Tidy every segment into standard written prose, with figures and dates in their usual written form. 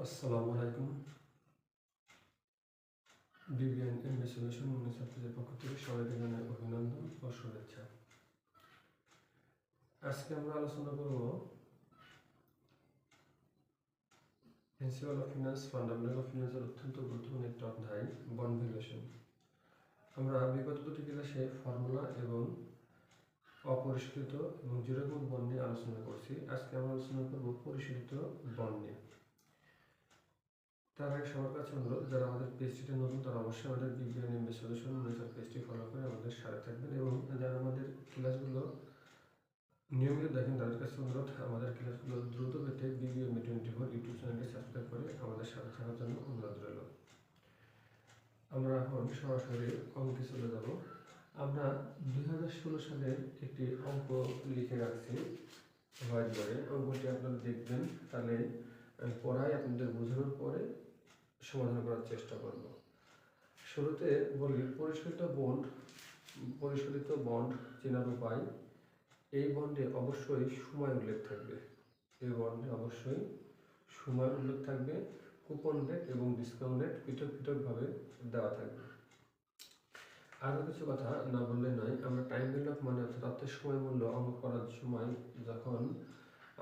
আসসালামু আলাইকুম। BBN MB solution ছাত্রদের পক্ষ থেকে সবাইকে জানাই অভিনন্দন ও শুভেচ্ছা। আজকে আমরা আলোচনা করব principal of finance, fundamental of ফিনান্সের অত্যন্ত গুরুত্বপূর্ণ একটা অধ্যায় বন্ড ভ্যালুয়েশন। আমরা বিগত দুটি ক্লাসে ফর্মুলা এবং অপরিষ্কৃত এবং জিরো অ্যামাউন্ট বন্ড নিয়ে আলোচনা করছি। আজকে আমরা আলোচনা করব পরিশোধিত বন্ড নিয়ে। তার আগে সবার কাছে অনুরোধ, যারা আমাদের পেজটিতে নতুন তারা অবশ্যই আমাদের বিবিএন এমবি সলিউশন পেজটি ফলো করে আমাদের সাথে থাকবেন, এবং যারা আমাদের ক্লাসগুলো নিয়মিত দেখেন তাদের কাছে অনুরোধ, আমাদের ক্লাসগুলো দ্রুত পেতে বিবিএমবি 24 ইউটিউব চ্যানেলটি সাবস্ক্রাইব করে আমাদের সাথে থাকার জন্য অনুরোধ রইল। আমরা এখন সরাসরি অঙ্কে চলে যাব। আমরা 2016 সালের একটি অঙ্ক লিখে রাখছি হোয়াইট বোর্ডে। অঙ্কটি আপনারা দেখবেন, তাহলে পড়াই আপনাদের বোঝানোর পরে সমাধান করার চেষ্টা করব। শুরুতে বলি পরিশোধিত বন্ড চেনার উপায়। এই বন্ডে অবশ্যই সময় উল্লেখ থাকবে। কুপন রেট এবং ডিসকাউন্ট রেট পৃথকভাবে দেওয়া থাকবে। আরও কিছু কথা না বললে নয়, আমরা টাইম ভ্যালু অফ মানি অর্থাৎ অর্থের সময় মূল্য অঙ্ক করার সময় যখন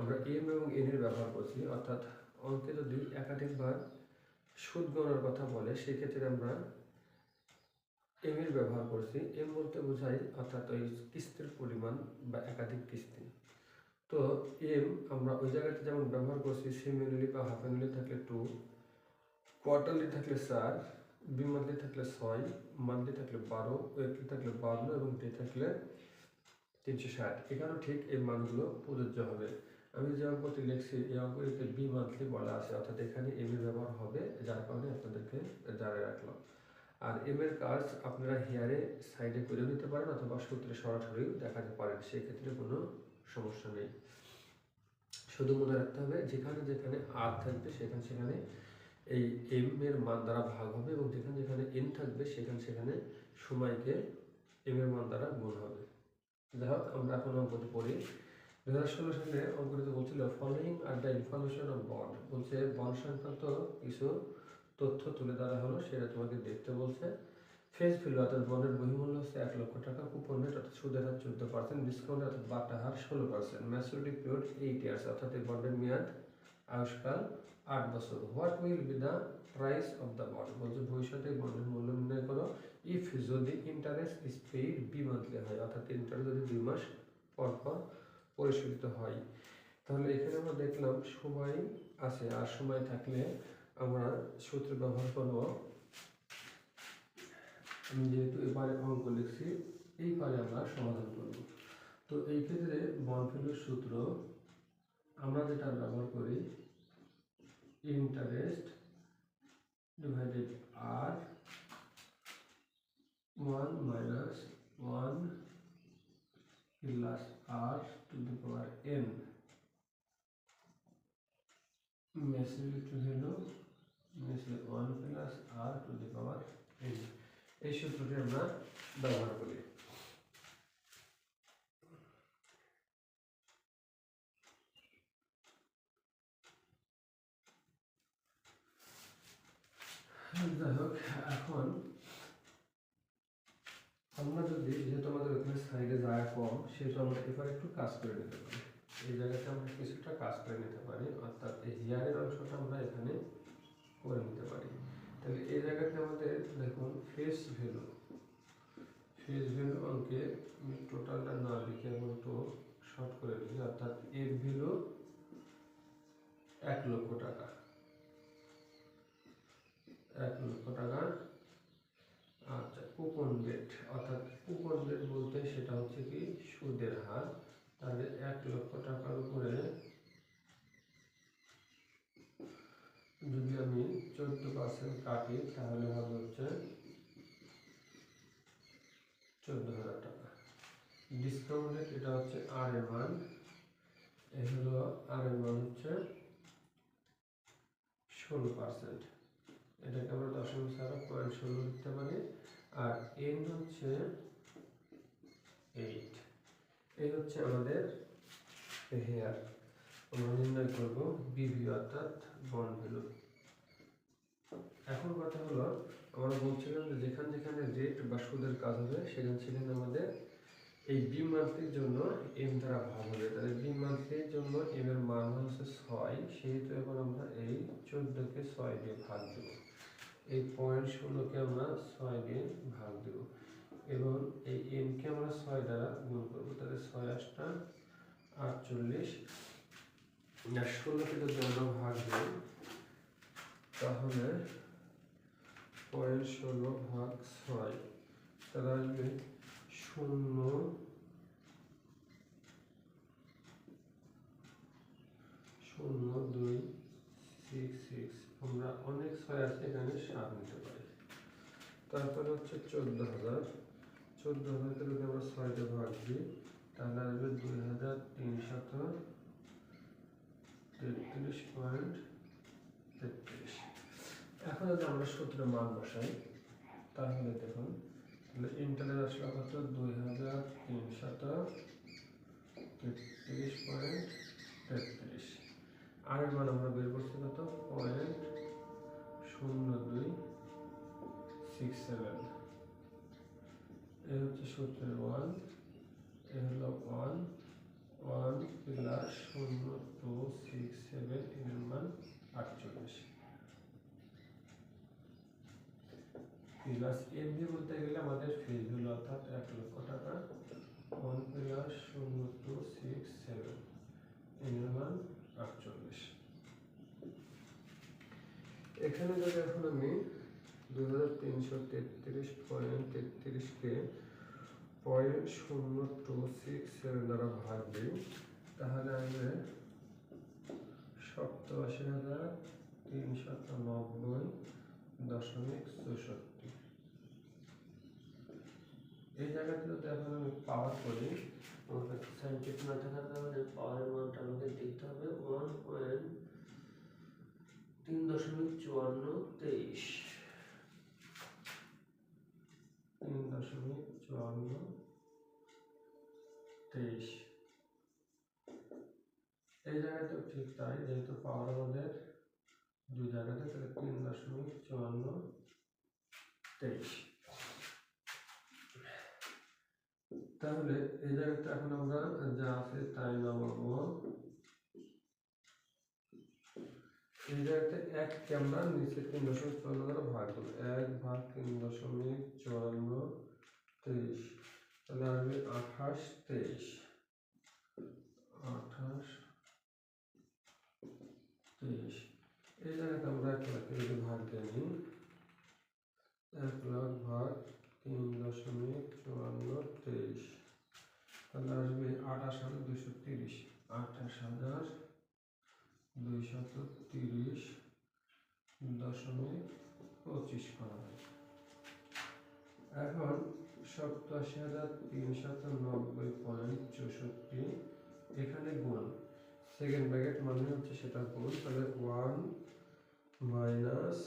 আমরা এম এবং এন এর ব্যবহার করছি, অর্থাৎ অঙ্কে যদি একাধিকবার সুদ গণনার কথা বলে সেক্ষেত্রে আমরা এম এর ব্যবহার করছি। এম বলতে বোঝায় অর্থাৎ ওই কিস্তির পরিমাণ বা একাধিক কিস্তি। তো এম আমরা ওই জায়গাতে যেমন ব্যবহার করছি, সেমিয়ানলি বা হাফ অ্যানুয়ালি থাকলে 2, কোয়ার্টারলি থাকলে 4, বিমান্থলি থাকলে 6, মান্থলি থাকলে 12, উইকলি থাকলে 52 এবং ডে থাকলে 360। এখানেও ঠিক এই মানগুলো প্রযোজ্য হবে। আমি যে অঙ্কটি লিখছি এই অঙ্কটিতে বি মান্থলি বলা আছে, অর্থাৎ এখানে এম এর ব্যবহার হবে, যার কারণে আপনাদেরকে জানিয়ে রাখলাম। আর এম এর কাজ আপনারা হেয়ারে সাইডে করে নিতে পারেন অথবা সূত্রে সরাসরি দেখাতে পারেন, সেক্ষেত্রে কোনো সমস্যা নেই। শুধু মনে রাখতে হবে যেখানে যেখানে আর থাকবে সেখানে এই এম এর মান দ্বারা ভাগ হবে, এবং যেখানে এন থাকবে সেখানে সময়কে এম এর মান দ্বারা গুণ হবে। যাই হোক, আমরা এখন অঙ্কটি পড়ি। 2016 সালে অঙ্কটিতে বলছিল following are the information of bond, বলছে বন্ড সংক্রান্ত কিছু তথ্য তুলে ধরা হলো, সেটা তোমাকে দেখতে বলছে। ফেস ভ্যালু অর্থাৎ বন্ডের বহিমূল্য হচ্ছে 1 লক্ষ টাকা, কুপন রেট অর্থাৎ সুদের হার 14%, ডিসকাউন্ট অর্থাৎ বাটা হার 16%, ম্যাচুরিটি পিরিয়ড 8 ইয়ার্স অর্থাৎ এই বন্ডের মেয়াদ আয়ুষ্কাল 8 বছর। What will be the price of the bond, বলছে ভবিষ্যতে বন্ডের মূল্য নির্ণয় করো ইফ যদি interest is paid be monthly হয়, অর্থাৎ ইন্টারেস্ট যদি 2 মাস পর পরিশোধিত হয়। তাহলে এখানে আমরা দেখলাম সময় আছে, আর সময় থাকলে আমরা সূত্র ব্যবহার করব। আমি যেহেতু এবারে অঙ্ক লিখছি, এইবারে আমরা সমাধান করব। তো এই ক্ষেত্রে বন্ড ভ্যালুর সূত্র আমরা যেটা ব্যবহার করি, interest divided r 1 minus 1 plus r to the power n, maturity value 1 plus r to the power n. এই সূত্রটি আমরা ব্যবহার করি। যাই হোক, এখন আমরা যেহেতু আমাদের ওখানে সাইডে জায়গা কম, সেহেতু আমরা এবার একটু কাজ করে নিতে পারি। এই জায়গাতে আমরা কিছুটা কাজ করে নিতে পারি, অর্থাৎ এই হিয়ারের অংশটা আমরা এখানে করে নিতে পারি। তাহলে এই জায়গাতে আমাদের দেখুন ফেস ভ্যালু অঙ্কে আমি টোটালটা না লিখে আমি একটু শর্ট করে লিখি, অর্থাৎ এর ভ্যালু 1 লক্ষ টাকা। আচ্ছা, কুপন রেট অর্থাৎ কুপন রেট বলতে সেটা হচ্ছে কি সুদের হার। তাহলে 1 লক্ষ টাকার উপরে যদি আমি 14% কাটি তাহলে হবে হচ্ছে 14,000 টাকা। ডিসকাউন্ট রেট এটা হচ্ছে আর এর মান, এই হলো আর এর মান হচ্ছে 16%। এটাকে আমরা দশমিক ছাড়া 0.16 লিখতে পারি। আর এন হচ্ছে 8। এই হচ্ছে আমাদের হেয়ার। আমরা নির্ণয় করব বিভি অর্থাৎ বন্ড ভ্যালু। এখন কথা হলো, আমরা বলছিলাম যে যেখানে যেখানে রেট বা সুদের কাজ হবে সেখানে আমাদের এই বি মান্থলির জন্য এম দ্বারা ভাগ হবে। তাহলে বি মান্থলির জন্য এম এর মান হচ্ছে 6, সেহেতু এখন আমরা এই 14কে 6 দিয়ে ভাগ দেব, এই 0.16কে আমরা 6 দিয়ে ভাগ দেব এবং এই এমকে আমরা 6 দ্বারা গুণ করবো। তাহলে 6 8টা 48, 16কে যদি আমরা ভাগ দিই তাহলে 0.16 ভাগ 6, তাহলে আসবে 0.0266। আমরা অনেক 6 আছে, এখানে 7 নিতে পারি। তারপরে হচ্ছে 14,000, যদি আমরা 6 দিয়ে ভাগ দিই তাহলে আসবে 2333.33। এখন যদি আমরা সূত্রে মান বসাই তাহলে দেখুন, তাহলে ইন্টারনেট আসলে কত, 2333.33। আর এর মান আমরা বের করছি কত, 0.0267। এই হচ্ছে সূত্রের 1, এ হলো 1 1 প্লাস 0.267, এর মান 48 প্লাস এমভি বলতে গেলে আমাদের ফেজ ভ্যালু অর্থাৎ 1 লক্ষ টাকা। 1 প্লাস 0.267, এর মান 48। এখানে যদি এখন আমি 2333.33কে 0.0267 দ্বারা ভাগ দিই তাহলে আসবে 87,390.64। এই জায়গাতে যদি এখন আমি পাওয়ার করি, আমাদের সাইন্টিফিক না থাকার কারণে পাওয়ারের মানটা আমাকে দেখতে হবে 3.5423। 3.5423। এই জায়গাতেও ঠিক তাই, যেহেতু পাওয়ার আমাদের দুই জায়গাতে, তাহলে 3.5423। তাহলে এই জায়গাতে এখন আমরা যা আছে তাই নামাবো। এই জায়গাতে 1কে আমরা নিচে 3.54 দ্বারা ভাগ করবো, 1 ভাগ 3.5423, তাহলে আসবে 28 23। 28 23। এই জায়গাতে আমরা 1 লাখকে যদি ভাগ দিই, 1 লাখ ভাগ 3.5423, তাহলে আসবে 28,230। 28,230.25 করা হয়। এখন 87,390.64 এখানে গুণ, সেকেন্ড ব্র্যাকেট মানে হচ্ছে সেটা গুণ, তাহলে 1 মাইনাস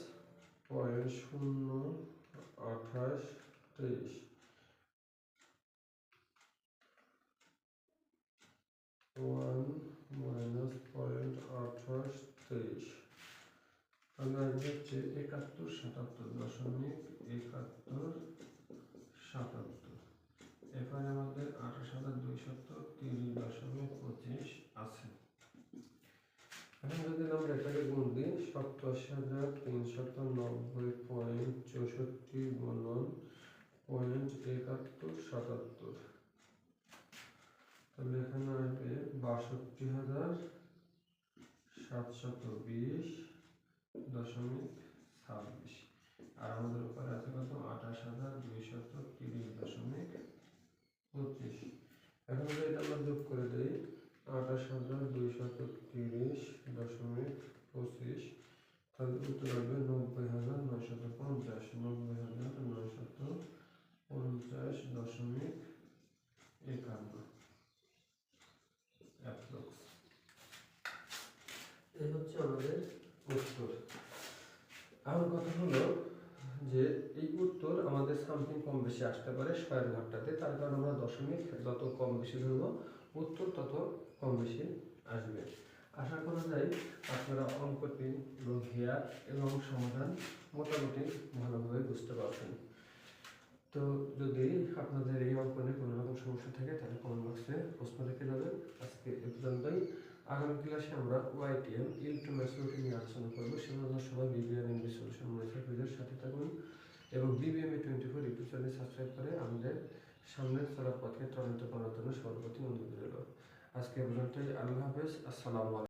0.02823, 1 মাইনাস 0.2823, তাহলে হচ্ছে 71,77.7177। এখানে আমাদের 28,230.25 আছে। এখন যদি আমরা এটাকে গুণ দিই, 87,390.64 গুণন 0.7177, তাহলে এখানে আসবে 62,720.26। আর আমাদের উপরে আছে কত, 28,230.25। এখন যদি এটা আমরা যোগ করে দিই, 28,230.25, তাহলে উত্তর আসবে 90,950। 90,950.51। এই হচ্ছে আমাদের উত্তর। আমার কথা হলো যে এই উত্তর আমাদের সামথিং কম বেশি আসতে পারে স্কয়ার ঘরটাতে, তার কারণ আমরা দশমিক যত কম বেশি ধরবো উত্তর তত কম বেশি আসবে। আশা করা যায় আপনারা অঙ্কটি এবং হেয়ার এবং সমাধান মোটামুটি ভালোভাবে বুঝতে পারছেন। তো যদি আপনাদের এই অঙ্ক নিয়ে কোনো রকম সমস্যা থাকে তাহলে কমেন্ট বক্সে প্রশ্ন রেখে যাবেন। আজকে এ পর্যন্তই। আগামী ক্লাসে আমরা ওয়াইটিএম ইলেকট্রো ম্যাথমেটিক্স নিয়ে আলোচনা করবো। সে পর্যন্ত সবাই বিবিআর ইংলিশ সলিউশন মনিটর ভিডিওর সাথে থাকুন এবং BBMA24 ইউটিউব চ্যানেল সাবস্ক্রাইব করে আমাদের সামনের চলার পথে ত্বরান্বিত করার জন্য সর্বপ্রতি অনুরোধ রইল। আজকে এ পর্যন্তই। আল্লাহ হাফেজ। আসসালামু আলাইকুম।